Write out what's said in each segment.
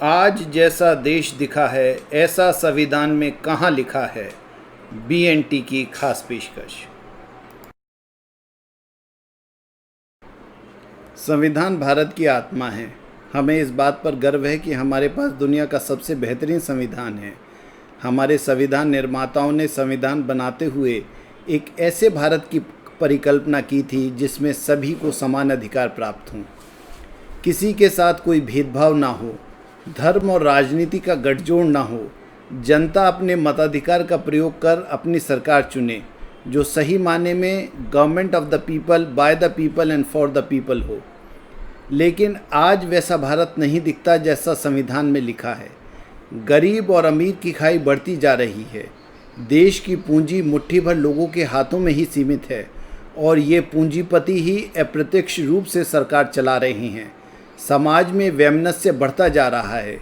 आज जैसा देश दिखा है ऐसा संविधान में कहाँ लिखा है। BNT की खास पेशकश। संविधान भारत की आत्मा है। हमें इस बात पर गर्व है कि हमारे पास दुनिया का सबसे बेहतरीन संविधान है। हमारे संविधान निर्माताओं ने संविधान बनाते हुए एक ऐसे भारत की परिकल्पना की थी जिसमें सभी को समान अधिकार प्राप्त हों, किसी के साथ कोई भेदभाव ना हो, धर्म और राजनीति का गठजोड़ ना हो, जनता अपने मताधिकार का प्रयोग कर अपनी सरकार चुने जो सही माने में government of the people, by the people and for the people हो। लेकिन आज वैसा भारत नहीं दिखता जैसा संविधान में लिखा है। गरीब और अमीर की खाई बढ़ती जा रही है। देश की पूंजी मुट्ठी भर लोगों के हाथों में ही सीमित है और ये पूंजीपति ही अप्रत्यक्ष रूप से सरकार चला रहे हैं। समाज में वैमनस्य बढ़ता जा रहा है।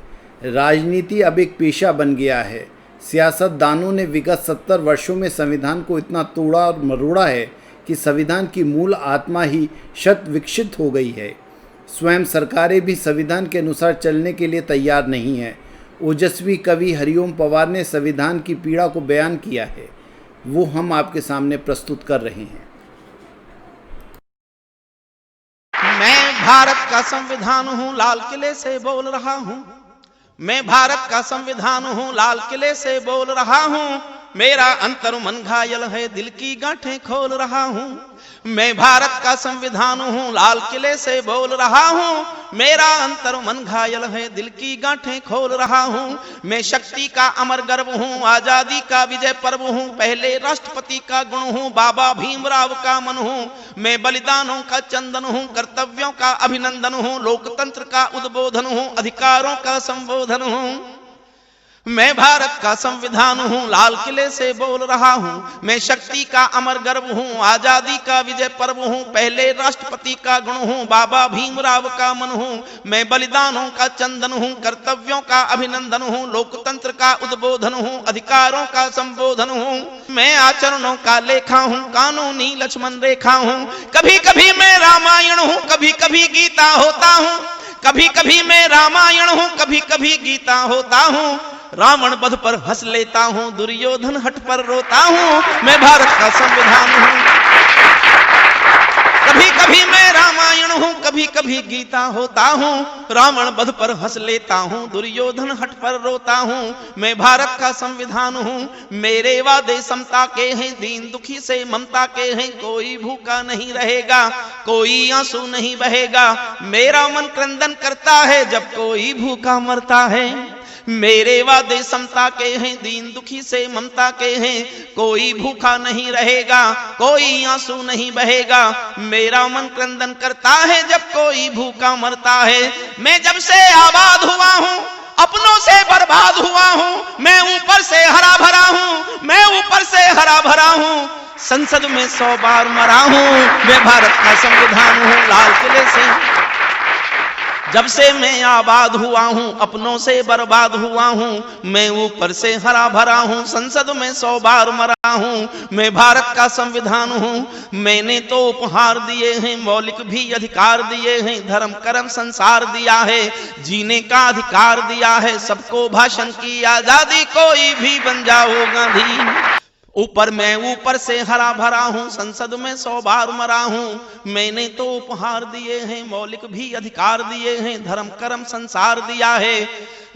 राजनीति अब एक पेशा बन गया है। सियासतदानों ने विगत 70 वर्षों में संविधान को इतना तोड़ा और मरोड़ा है कि संविधान की मूल आत्मा ही शत विकसित हो गई है। स्वयं सरकारें भी संविधान के अनुसार चलने के लिए तैयार नहीं हैं। ओजस्वी कवि हरिओम पवार ने संविधान की पीड़ा को बयान किया है, वो हम आपके सामने प्रस्तुत कर रहे हैं। मैं भारत का संविधान हूँ, लाल किले से बोल रहा हूँ। मैं भारत का संविधान हूँ, लाल किले से बोल रहा हूँ। मेरा अंतर मन घायल है, दिल की गांठें खोल रहा हूँ। मैं भारत का संविधान हूँ, लाल किले से बोल रहा हूँ। मेरा अंतर मन घायल है, दिल की गांठें खोल रहा हूँ। मैं शक्ति का अमर गर्व हूँ, आजादी का विजय पर्व हूँ। पहले राष्ट्रपति का गुण हूँ, बाबा भीमराव का मन हूँ। मैं बलिदानों का चंदन हूँ, कर्तव्यों का अभिनंदन हूँ। लोकतंत्र का उद्बोधन हूँ, अधिकारों का संबोधन हूँ। मैं भारत का संविधान हूँ, लाल किले से बोल रहा हूँ। मैं शक्ति का अमर गर्व हूँ, आजादी का विजय पर्व हूँ। पहले राष्ट्रपति का गुण हूँ, बाबा भीमराव का मन हूँ। मैं बलिदानों का चंदन हूँ, कर्तव्यों का अभिनंदन हूँ। लोकतंत्र का उद्बोधन हूँ, अधिकारों का संबोधन हूँ। मैं आचरणों का लेखा हूँ, कानूनी लक्ष्मण रेखा हूँ। कभी कभी मैं रामायण हूँ, कभी कभी गीता होता हूँ। कभी कभी मैं रामायण हूँ, कभी कभी गीता होता हूँ। रावण वध पर हंस लेता हूँ, दुर्योधन हट पर रोता हूँ। मैं भारत का संविधान हूँ। कभी कभी मैं रामायण हूँ, कभी कभी गीता होता हूँ। रावण वध पर हंस लेता हूँ, दुर्योधन हट पर रोता हूँ। मैं भारत का संविधान हूँ। मेरे वादे समता के हैं, दीन दुखी से ममता के हैं। कोई भूखा नहीं रहेगा, कोई आंसू नहीं बहेगा। मेरा मन क्रंदन करता है जब कोई भूखा मरता है। मेरे वादे समता के हैं, दीन दुखी से ममता के हैं। कोई भूखा नहीं रहेगा, कोई आंसू नहीं बहेगा। मेरा मन क्रंदन करता है जब कोई भूखा मरता है। मैं जब से आबाद हुआ हूँ, अपनों से बर्बाद हुआ हूँ। मैं ऊपर से हरा भरा हूँ, मैं ऊपर से हरा भरा हूँ। संसद में 100 बार मरा हूँ। मैं भारत का संविधान हूँ, लाल किले से जब से मैं आबाद हुआ हूँ, अपनों से बर्बाद हुआ हूँ। मैं ऊपर से हरा भरा हूँ, संसद में 100 बार मरा हूँ। मैं भारत का संविधान हूँ। मैंने तो उपहार दिए हैं, मौलिक भी अधिकार दिए हैं। धर्म कर्म संसार दिया है, जीने का अधिकार दिया है। सबको भाषण की आजादी, कोई भी बन जाओ गांधी। मैं ऊपर से हरा भरा हूँ, संसद में 100 बार मरा हूँ। मैंने तो उपहार दिए हैं, मौलिक भी अधिकार दिए हैं। धर्म कर्म संसार दिया है,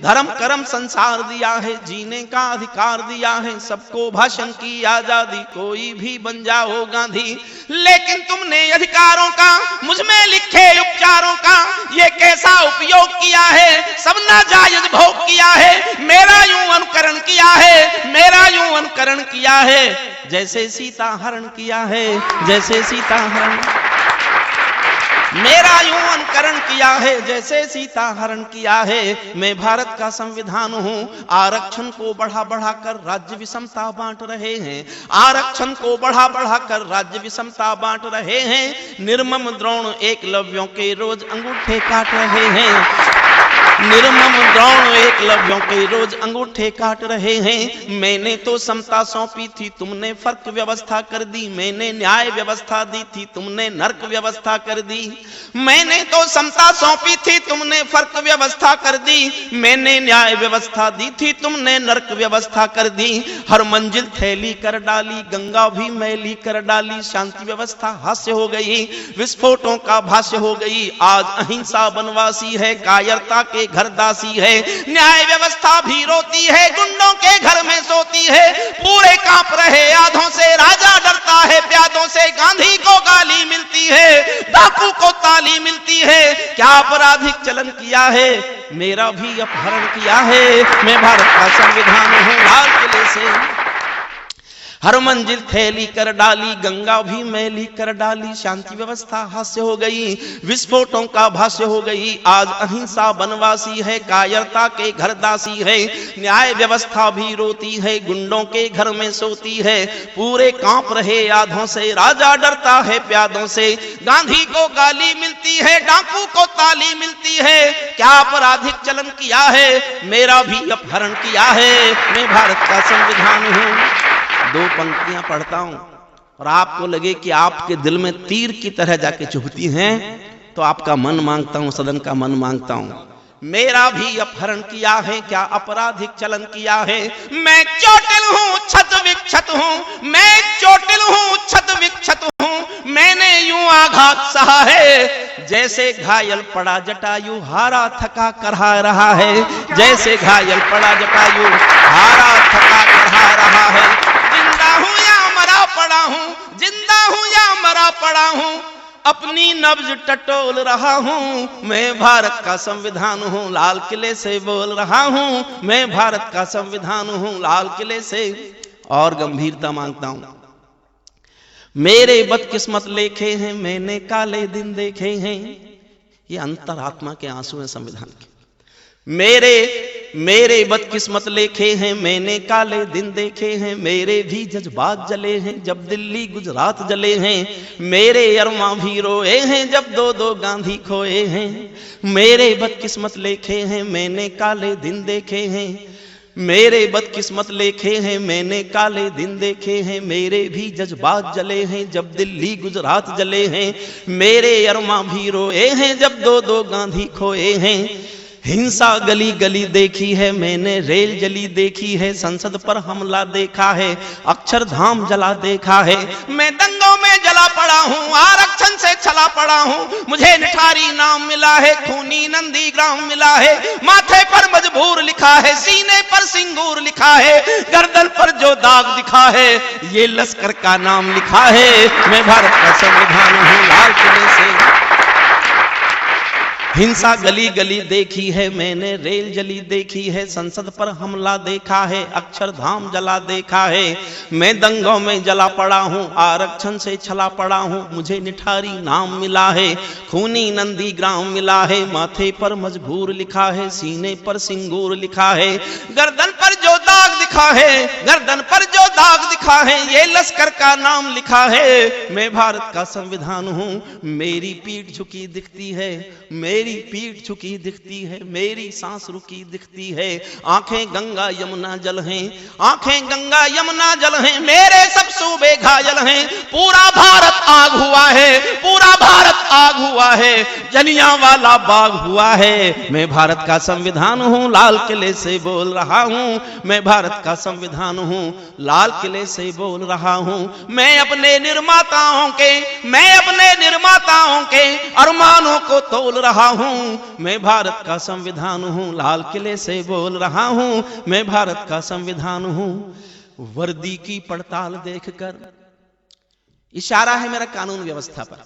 धर्म कर्म संसार दिया है। जीने का अधिकार दिया है। सबको भाषण की आजादी, कोई भी बन जाओ गांधी। लेकिन तुमने अधिकारों का, मुझ में लिखे उपचारों का ये कैसा उपयोग किया है। सब नाजायज भोग किया है, मेरा यूं अनुकरण किया है। मेरा यूं अनुकरण किया है जैसे सीता हरण किया है, जैसे सीता हरण। मेरा यूं अनुकरण किया है जैसे सीता हरण किया है। मैं भारत का संविधान हूँ। आरक्षण को बढ़ा बढ़ा कर राज्य विषमता बांट रहे हैं। आरक्षण को बढ़ा बढ़ा कर राज्य विषमता बांट रहे हैं। निर्मम द्रोण एकलव्यों के रोज अंगूठे काट रहे हैं। निर्मम द्रोण एकलव्यों के रोज अंगूठे काट रहे हैं। मैंने तो समता सौंपी थी, तुमने फर्क व्यवस्था कर दी। मैंने न्याय व्यवस्था दी थी, तुमने नर्क व्यवस्था कर दी। मैंने तो समता सौंपी थी, तुमने फर्क व्यवस्था कर दी। मैंने न्याय व्यवस्था दी थी, तुमने नर्क व्यवस्था कर दी। हर मंजिल थैली कर डाली, गंगा भी मैली कर डाली। शांति व्यवस्था हास्य हो गई, विस्फोटों का भाष्य हो गई। आज अहिंसा बनवासी है, कायरता के घरदासी है। न्याय व्यवस्था भी रोती है, गुंडों के घर में सोती है। पूरे कांप रहे आधों से, राजा डरता है प्यादों से। गांधी को गाली मिलती है, डाकू को ताली मिलती है। क्या आपराधिक चलन किया है, मेरा भी अपहरण किया है। मैं भारत का संविधान हूं, लाल किले से हर मंजिल थैली कर डाली, गंगा भी मैली कर डाली। शांति व्यवस्था हास्य हो गई, विस्फोटों का भाष्य हो गई। आज अहिंसा बनवासी है, कायरता के घरदासी है। न्याय व्यवस्था भी रोती है, गुंडों के घर में सोती है। पूरे कांप रहे आधों से, राजा डरता है प्यादों से। गांधी को गाली मिलती है, डाकू को ताली मिलती है। क्या आपराधिक चलन किया है, मेरा भी अपहरण किया है। मैं भारत का संविधान हूं। दो पंक्तियां पढ़ता हूं और आपको लगे कि आपके दिल में तीर की तरह जाके चुभती हैं, तो आपका मन मांगता हूं, सदन का मन मांगता हूं। मेरा भी अपहरण किया है, क्या आपराधिक चलन किया है। मैं चोटिल हूं, छत विक्षत हूं। मैं चोटिल हूं, छत विक्षत हूं। मैंने यूं आघात सहा है, जैसे घायल पड़ा जटायु हारा थका करहा रहा है। जैसे घायल पड़ा जटायु हारा थका करहा रहा है। जिंदा हूं या मरा पड़ा हूं, जिंदा हूं या मरा पड़ा हूं, अपनी नब्ज टटोल रहा हूं। मैं भारत का संविधान हूं, लाल किले से बोल रहा हूं। मैं भारत का संविधान हूं, लाल किले से। और गंभीरता मांगता हूं। मेरे बदकिस्मत लेखे हैं, मैंने काले दिन देखे हैं। ये अंतरात्मा के आंसू हैं संविधान के। मेरे बदकिस्मत लेखे हैं, मैंने काले दिन देखे हैं। मेरे भी जज्बात जले हैं, जब दिल्ली गुजरात जले हैं। मेरे अरमा भी रोए हैं, जब दो दो गांधी खोए हैं। मेरे बदकिस्मत लेखे हैं, मैंने काले दिन देखे हैं। मेरे बदकिस्मत लेखे हैं, मैंने काले दिन देखे हैं। मेरे भी जज्बात जले हैं, जब दिल्ली गुजरात जले हैं। मेरे अरमा भी रोए हैं, जब दो दो गांधी खोए हैं। हिंसा गली गली देखी है, मैंने रेल जली देखी है। संसद पर हमला देखा है, अक्षरधाम जला देखा है। मैं दंगों में जला पड़ा हूँ, आरक्षण से छला पड़ा हूँ। मुझे निठारी नाम मिला है, खूनी नंदीग्राम मिला है। माथे पर मजबूर लिखा है, सीने पर सिंगूर लिखा है। गर्दन पर जो दाग दिखा है, ये लश्कर का नाम लिखा है। मैं भारत का संविधान हूँ, लाल किले से। हिंसा गली गली देखी है, मैंने रेल जली देखी है। संसद पर हमला देखा है, अक्षरधाम जला देखा है। मैं दंगों में जला पड़ा हूँ, आरक्षण से छला पड़ा हूँ। मुझे निठारी नाम मिला है, खूनी नंदीग्राम मिला है। माथे पर मजबूर लिखा है, सीने पर सिंगूर लिखा है। गर्दन पर जो दाग दिखा है, गर्दन पर जो दाग दिखा है, ये लश्कर का नाम लिखा है। मैं भारत का संविधान हूँ। मेरी पीठ झुकी दिखती है, मेरी पीठ झुकी दिखती है। मेरी सांस रुकी दिखती है। आंखें गंगा यमुना जल हैं, आंखें गंगा यमुना जल हैं। मेरे सब सूबे घायल हैं। पूरा भारत आग हुआ है, पूरा भारत आग हुआ है। जलियांवाला बाग हुआ है। मैं भारत का संविधान हूँ, लाल किले से बोल रहा हूँ। मैं भारत का संविधान हूँ, लाल किले से बोल रहा हूँ। मैं अपने निर्माताओं के अरमानों को तोल रहा हूं। मैं भारत का संविधान हूं, लाल किले से बोल रहा हूं। मैं भारत का संविधान हूं। वर्दी की पड़ताल देखकर, इशारा है मेरा कानून व्यवस्था पर।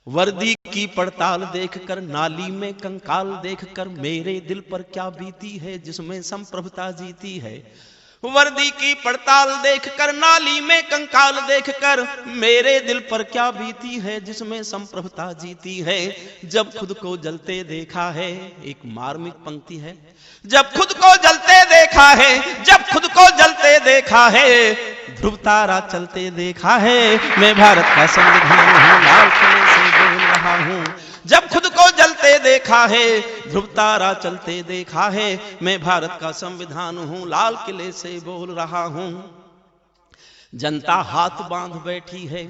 वर्दी की पड़ताल देखकर, नाली में कंकाल देखकर, मेरे दिल पर क्या बीती है जिसमें संप्रभुता जीती है। वर्दी की पड़ताल देखकर, नाली में कंकाल देखकर, मेरे दिल पर क्या बीती है जिसमें संप्रभुता जीती है। जब खुद को जलते देखा है, एक मार्मिक पंक्ति है। जब खुद को जलते देखा है, जब खुद को जलते देखा है, ध्रुव तारा चलते देखा है। मैं भारत का संविधान हूँ, लाल किले से बोल रहा हूँ। जब खुद को जलते देखा है, ध्रुव तारा चलते देखा है। मैं भारत का संविधान हूं, लाल किले से बोल रहा हूं। जनता हाथ बांध बैठी है,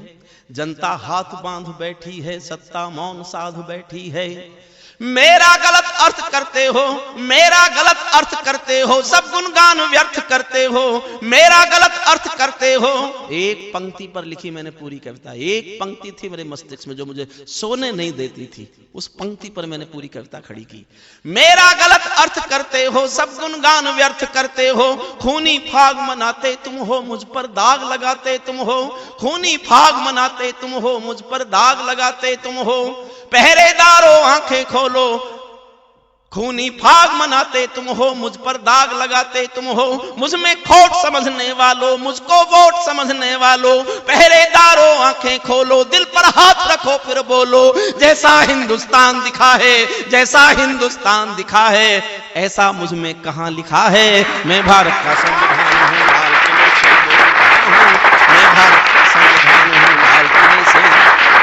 जनता हाथ बांध बैठी है, सत्ता मौन साध बैठी है। मेरा गलत अर्थ करते हो, मेरा गलत अर्थ करते हो, सब गुणगान व्यर्थ करते हो, मेरा गलत अर्थ करते हो। एक पंक्ति पर लिखी मैंने पूरी कविता, एक पंक्ति थी मेरे मस्तिष्क में जो मुझे सोने नहीं देती थी, उस पंक्ति पर मैंने पूरी कविता खड़ी की। मेरा गलत अर्थ करते हो, सब गुणगान व्यर्थ करते हो, खूनी फाग मनाते तुम हो, मुझ पर दाग लगाते तुम हो, खूनी फाग मनाते तुम हो, मुझ पर दाग लगाते तुम हो। पहरेदारों आंखें खोलो, खूनी फाग मनाते तुम हो, मुझ पर दाग लगाते तुम हो। मुझ में खोट समझने वालों, मुझको वोट समझने वालों, पहरेदारों आंखें खोलो, दिल पर हाथ रखो फिर बोलो। जैसा हिंदुस्तान दिखा है, जैसा हिंदुस्तान दिखा है, ऐसा मुझ में कहां लिखा है। मैं भारत का संविधान हूं, लाल किले से बोल रहा हूं। मैं भारत का संविधान हूं, लाल किले से।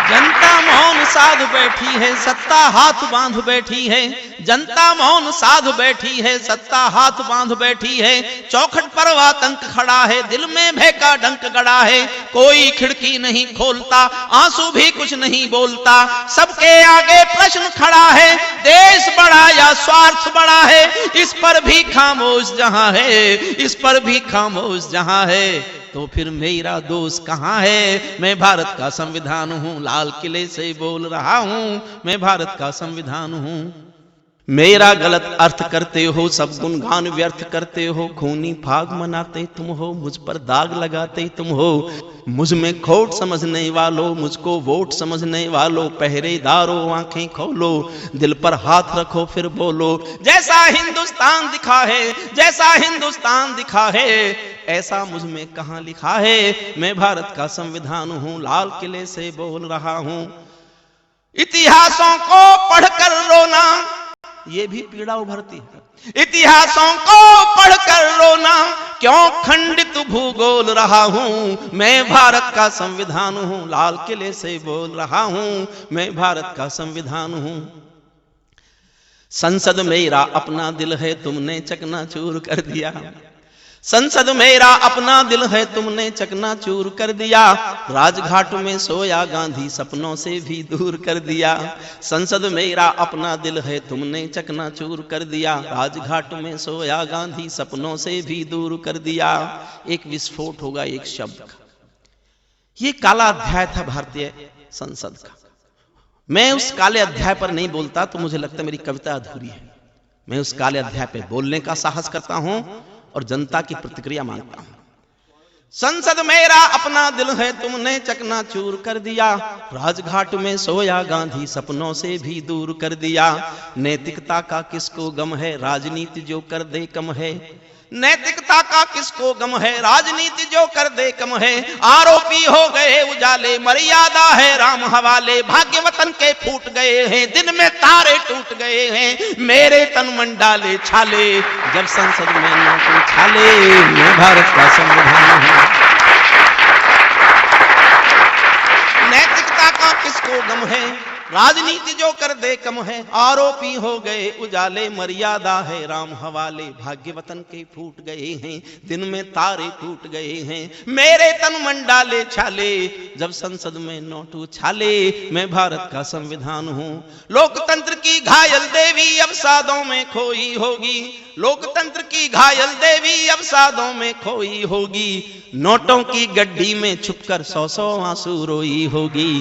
जनता मौन साध बैठी है, सत्ता हाथ बांध बैठी है। जनता मौन साध बैठी है, सत्ता हाथ बांध बैठी है। चौखट पर आतंक खड़ा है, दिल में भय का डंक गड़ा है। कोई खिड़की नहीं खोलता, आंसू भी कुछ नहीं बोलता। सबके आगे प्रश्न खड़ा है, देश बड़ा या स्वार्थ बड़ा है। इस पर भी खामोश जहां है, इस पर भी खामोश जहां है, तो फिर मेरा दोष कहां है। मैं भारत का संविधान हूं, लाल किले से बोल रहा हूं। मैं भारत का संविधान हूं। मेरा गलत अर्थ करते हो, सब गुणगान व्यर्थ करते हो, खूनी फाग मनाते तुम हो, मुझ पर दाग लगाते तुम हो। मुझ में खोट समझने वालों, मुझको वोट समझने वालों, पहरेदारों आंखें खोलो, दिल पर हाथ रखो फिर बोलो। जैसा हिंदुस्तान दिखा है, जैसा हिंदुस्तान दिखा है, ऐसा मुझ में कहां लिखा है। मैं भारत का संविधान हूं, लाल किले से बोल रहा हूं। इतिहासों को पढ़कर रोना, ये भी पीड़ा उभरती है। इतिहासों को पढ़कर रोना, क्यों खंडित भूगोल रहा हूं। मैं भारत का संविधान हूं, लाल किले से बोल रहा हूं। मैं भारत का संविधान हूं। संसद मेरा अपना दिल है, तुमने चकनाचूर कर दिया। संसद मेरा अपना दिल है, तुमने चकनाचूर कर दिया। राजघाट में सोया गांधी सपनों से भी दूर कर दिया। संसद मेरा अपना दिल है, तुमने चकनाचूर कर दिया। राजघाट में सोया गांधी सपनों से भी दूर कर दिया। एक विस्फोट होगा एक शब्द का। ये काला अध्याय था भारतीय संसद का। मैं उस काले अध्याय पर नहीं बोलता तो मुझे लगता मेरी कविता अधूरी है। मैं उस काले अध्याय पे बोलने का साहस करता हूं और जनता की प्रतिक्रिया मांगता हूं। संसद मेरा अपना दिल है, तुमने चकनाचूर कर दिया। राजघाट में सोया गांधी सपनों से भी दूर कर दिया। नैतिकता का किसको गम है, राजनीति जो कर दे कम है। नैतिकता का किसको गम है, राजनीति जो कर दे कम है। आरोपी हो गए उजाले, मर्यादा है राम हवाले। भाग्य वतन के फूट गए हैं, दिन में तारे टूट गए हैं। मेरे तन मन डाले छाले, जब संसद में नोट उछाले। मैं भारत का संविधान हूं। नैतिकता का किसको गम है, राजनीति जो कर दे कम है। आरोपी हो गए उजाले, मर्यादा है राम हवाले। भाग्य वतन के फूट गए हैं, दिन में तारे टूट गए हैं। मेरे तन मन डाले छाले, जब संसद में नोट उछाले। मैं भारत का संविधान हूं। लोकतंत्र की घायल देवी अब सादों में खोई होगी। लोकतंत्र की घायल देवी अब सादों में खोई होगी। नोटों की गड्डी में छुपकर 100 आंसू रोई होगी।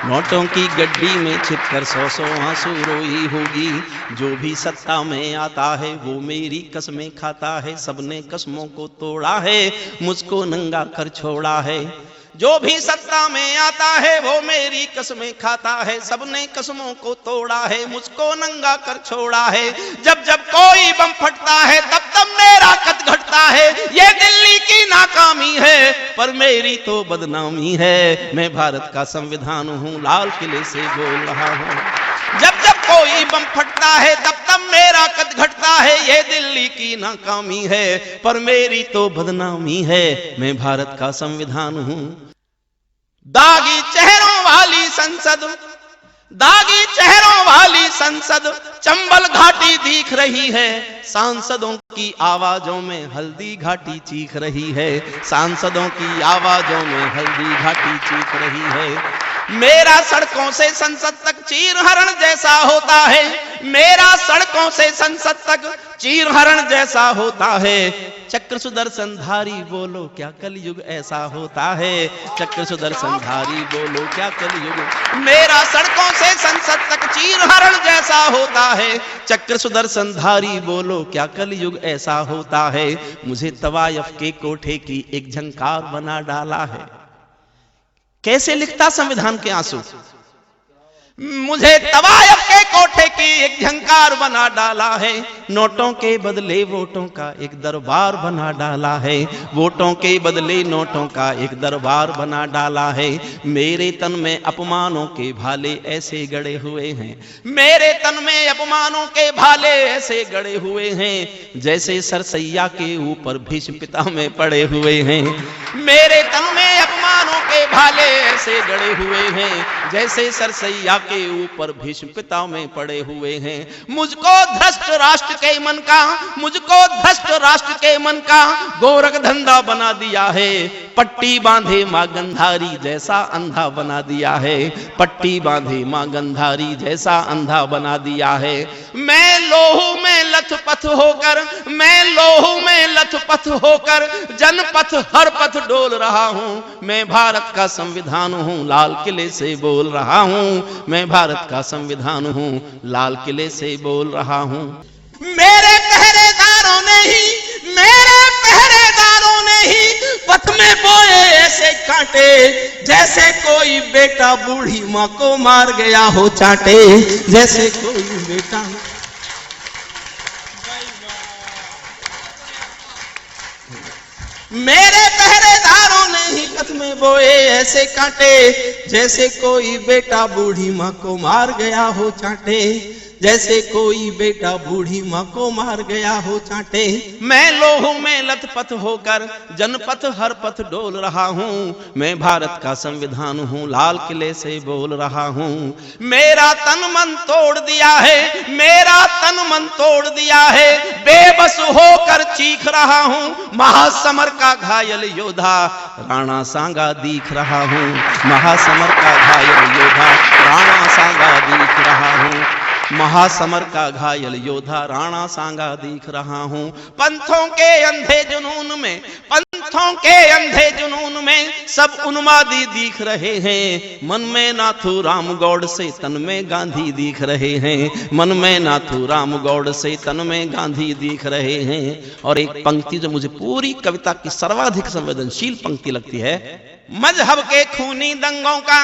नोटों की गड्डी में छिपकर 100 आंसू रोई होगी। जो भी सत्ता में आता है वो मेरी कसमें खाता है। सबने कसमों को तोड़ा है, मुझको नंगा कर छोड़ा है। जो भी सत्ता में आता है वो मेरी कसमें खाता है। सबने कसमों को तोड़ा है, मुझको नंगा कर छोड़ा है। जब जब कोई बम फटता है तब तब मेरा कद घटता है। ये दिल्ली की नाकामी है पर मेरी तो बदनामी है। मैं भारत का संविधान हूं, लाल किले से बोल रहा हूं। जब जब कोई बम फटता है तब तब मेरा कद घटता है। ये दिल्ली की नाकामी है पर मेरी तो बदनामी है। मैं भारत का संविधान हूं। दागी चेहरों वाली संसद, दागी चेहरों वाली संसद संसद चंबल घाटी दिख रही है, सांसदों की आवाजों में हल्दी घाटी चीख रही है, सांसदों की आवाजों में हल्दी घाटी चीख रही है। मेरा सड़कों से संसद तक चीरहरण जैसा होता है, मेरा सड़कों से संसद तक चीरहरण जैसा होता है। चक्र सुदर्शनधारी बोलो क्या कलयुग ऐसा होता है, चक्र सुदर्शनधारी बोलो क्या कलयुग। मेरा सड़कों से संसद तक चीरहरण जैसा होता है, चक्र सुदर्शनधारी बोलो क्या कलयुग ऐसा होता है। मुझे तवायफ के कोठे की एक झंकार बना डाला है। कैसे लिखता संविधान के आंसू, मुझे तवायफ के कोठे की एक झंकार बना डाला है, नोटों के बदले वोटों का एक दरबार बना डाला है, वोटों के बदले नोटों का एक दरबार बना डाला है। मेरे तन में अपमानों के भाले ऐसे गड़े हुए हैं, मेरे तन में अपमानों के भाले ऐसे गड़े हुए हैं, जैसे सरसैया के ऊपर भीष्म पिता में पड़े हुए हैं। मेरे तन में अपमानों के भाले ऐसे गड़े हुए हैं, जैसे सरसैया के ऊपर भीष्म पिता में पड़े हुए हैं। मुझको भ्रष्ट राष्ट्र के मन का, मुझको भ्रष्ट राष्ट्र के मन का गोरख धंधा बना दिया है। पट्टी बांधे मां गंधारी जैसा अंधा बना दिया है, पट्टी बांधे मां गंधारी जैसा अंधा बना दिया है। मैं लोहू में लथपथ होकर, मैं लोहू में लथपथ होकर जनपथ हर पथ डोल रहा हूं। मैं भारत का संविधान हूं, लाल किले से बोल रहा हूं। मैं भारत का संविधान हूं, लाल किले से बोल रहा हूं। मेरे पहरेदारों ने ही, मेरे पहरेदारों ने ही पथ में बोए ऐसे कांटे, जैसे कोई बेटा बूढ़ी मां को मार गया हो चाटे, जैसे कोई बेटा। मेरे पहरेदारों ने ही पथ में बोए ऐसे कांटे, जैसे कोई बेटा बूढ़ी मां को मार गया हो चाटे, जैसे कोई बेटा बूढ़ी मां को मार गया हो चाटे। मैं लोहू में लथपथ होकर जनपथ हर पथ डोल रहा हूं। मैं भारत का संविधान हूं, लाल किले से बोल रहा हूं। मेरा तन मन तोड़ दिया है, मेरा तन मन तोड़ दिया है, बेबस होकर चीख रहा हूं। महासमर का घायल योद्धा राणा सांगा दिख रहा हूं, महासमर का घायल योद्धा राणा सांगा दिख रहा हूं। महासमर का घायल योद्धा राणा सांगा दिख रहा हूं। पंथों के अंधे जुनून में, पंथों के अंधे जुनून में सब उन्मादी दिख रहे हैं। मन में नाथू राम गौड़ से तन में गांधी दिख रहे हैं, मन में नाथू राम गौड़ से तन में गांधी दिख रहे हैं। और एक पंक्ति जो मुझे पूरी कविता की सर्वाधिक संवेदनशील पंक्ति लगती है, मजहब के खूनी दंगों का,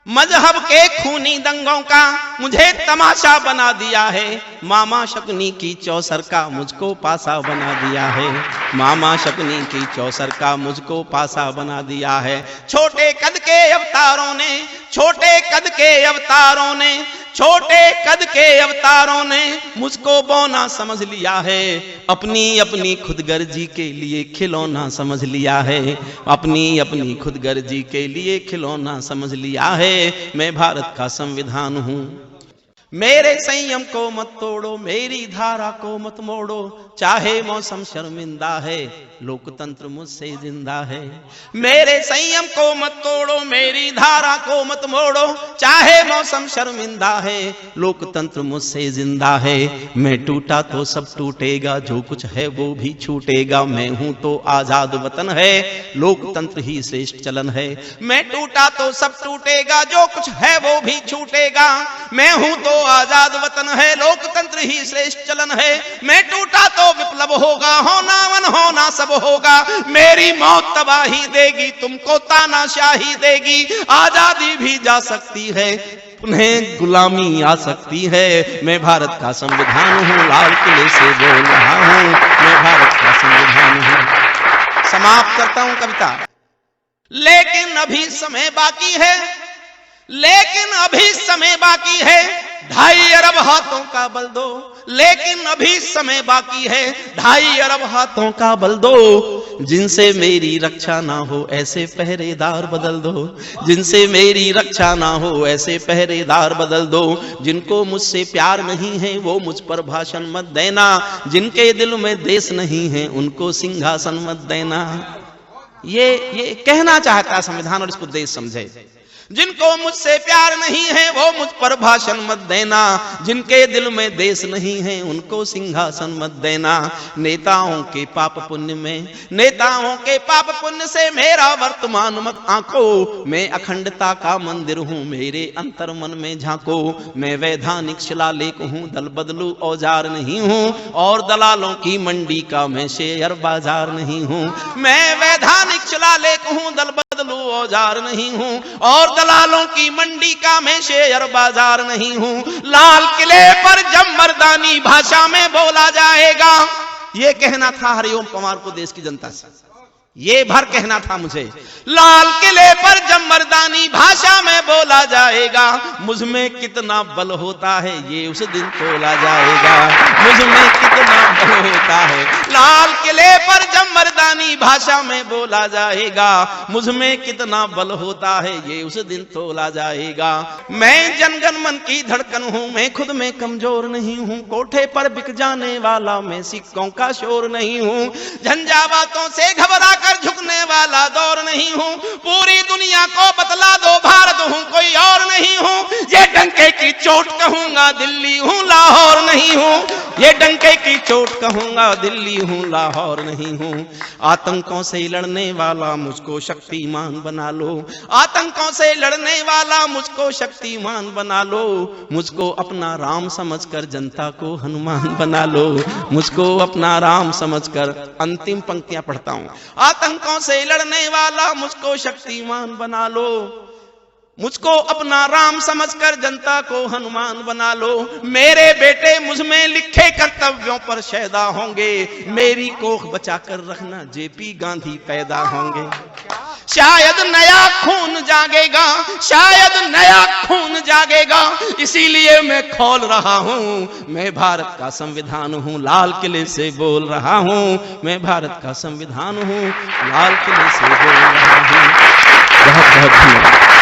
मजहब के खूनी दंगों का मुझे तमाशा बना दिया है। मामा शकुनी की चौसर का मुझको पासा बना दिया है, मामा शकुनी की चौसर का मुझको पासा बना दिया है। छोटे कद के अवतारों ने, छोटे कद के अवतारों ने, छोटे कद के अवतारों ने मुझको बौना समझ लिया है। अपनी अपनी खुदगर्जी के लिए खिलौना समझ लिया है, अपनी अपनी खुदगर्जी के लिए खिलौना समझ लिया है। मैं भारत का संविधान हूं। मेरे संयम को मत तोड़ो, मेरी धारा को मत मोड़ो, चाहे मौसम शर्मिंदा है, लोकतंत्र मुझसे जिंदा है। मेरे संयम को मत तोड़ो, मेरी धारा को मत मोड़ो, चाहे मौसम शर्मिंदा है, लोकतंत्र मुझसे जिंदा है। मैं टूटा तो सब टूटेगा, जो कुछ है वो भी छूटेगा। मैं हूं तो आजाद वतन है, लोकतंत्र ही श्रेष्ठ चलन है। मैं टूटा तो सब टूटेगा, जो कुछ है वो भी छूटेगा। मैं हूं तो आजाद वतन है, लोकतंत्र ही श्रेष्ठ चलन है। मैं टूटा तो विप्लव होगा, होना मन होना सब होगा। मेरी मौत तबाही देगी, तुमको तानाशाही देगी। आजादी भी जा सकती है, उन्हें गुलामी आ सकती है। मैं भारत का संविधान हूं, लाल किले से बोल रहा हूं। मैं भारत का संविधान हूं। समाप्त करता हूं कविता। लेकिन अभी समय बाकी है, लेकिन अभी समय बाकी है। 2.5 अरब हाथों का बल दो, लेकिन अभी समय बाकी है। 2.5 अरब हाथों का बल दो, जिनसे मेरी रक्षा ना हो ऐसे पहरेदार बदल दो, जिनसे मेरी रक्षा ना हो ऐसे पहरेदार बदल दो। जिनको मुझसे प्यार नहीं है वो मुझ पर भाषण मत देना, जिनके दिल में देश नहीं है उनको सिंहासन मत देना। ये कहना चाहता संविधान, और इसको देश समझे। जिनको मुझसे प्यार नहीं है वो मुझ पर भाषण मत देना, जिनके दिल में देश नहीं है उनको सिंहासन मत देना। नेताओं के पाप पुण्य में, नेताओं के पाप पुण्य से मेरा वर्तमान मत आंको। मैं अखंडता का मंदिर हूँ, मेरे अंतर मन में झांको। मैं वैधानिक शिलालेख हूँ, दल बदलू औजार नहीं हूँ, और दलालों की मंडी का मैं शेयर बाजार नहीं हूँ। मैं वैधानिक शिलालेख हूँ, दल बदलू औजार नहीं हूँ, और दलालों की मंडी का मैं शेयर बाजार नहीं हूं। लाल किले पर जब मर्दानी भाषा में बोला जाएगा, ये कहना था हरिओम पंवार को देश की जनता से, ये भर कहना था मुझे। लाल किले पर जब मर्दानी भाषा में बोला जाएगा, मुझ में कितना बल होता है ये उस दिन तोला जाएगा, मुझ में कितना बल होता है। लाल किले पर जब मर्दानी भाषा में बोला जाएगा, मुझ में कितना बल होता है ये उस दिन तोला जाएगा। मैं जनगण मन की धड़कन हूं, मैं खुद में कमजोर नहीं हूं, कोठे पर बिक जाने वाला मैं सिक्कों का शोर नहीं हूं। झंझावातों से घबरा कर झुकने वाला दौर नहीं हूं, पूरी दुनिया को बतला दो भारत हूं कोई और नहीं हूं। ये डंके की चोट कहूंगा दिल्ली हूं लाहौर नहीं हूं, ये डंके की चोट कहूंगा दिल्ली हूं लाहौर नहीं हूं। आतंकों से लड़ने वाला मुझको शक्तिमान बना लो, आतंकों से लड़ने वाला मुझको शक्तिमान बना लो। मुझको अपना राम समझकर जनता को हनुमान बना लो, मुझको अपना राम समझकर। अंतिम पंक्तियां पढ़ता हूं। आतंकों से लड़ने वाला मुझको शक्तिमान बना लो, मुझको अपना राम समझकर जनता को हनुमान बना लो। मेरे बेटे मुझ में लिखे कर्तव्यों पर शैदा होंगे, मेरी कोख बचाकर रखना जेपी गांधी पैदा होंगे। शायद नया खून जागेगा, शायद नया खून जागेगा, इसीलिए मैं खोल रहा हूं। मैं भारत का संविधान हूं, लाल किले से बोल रहा हूं। मैं भारत का संविधान हूं, लाल किले से बोल रहा हूं। बहुत बहुत धन्यवाद।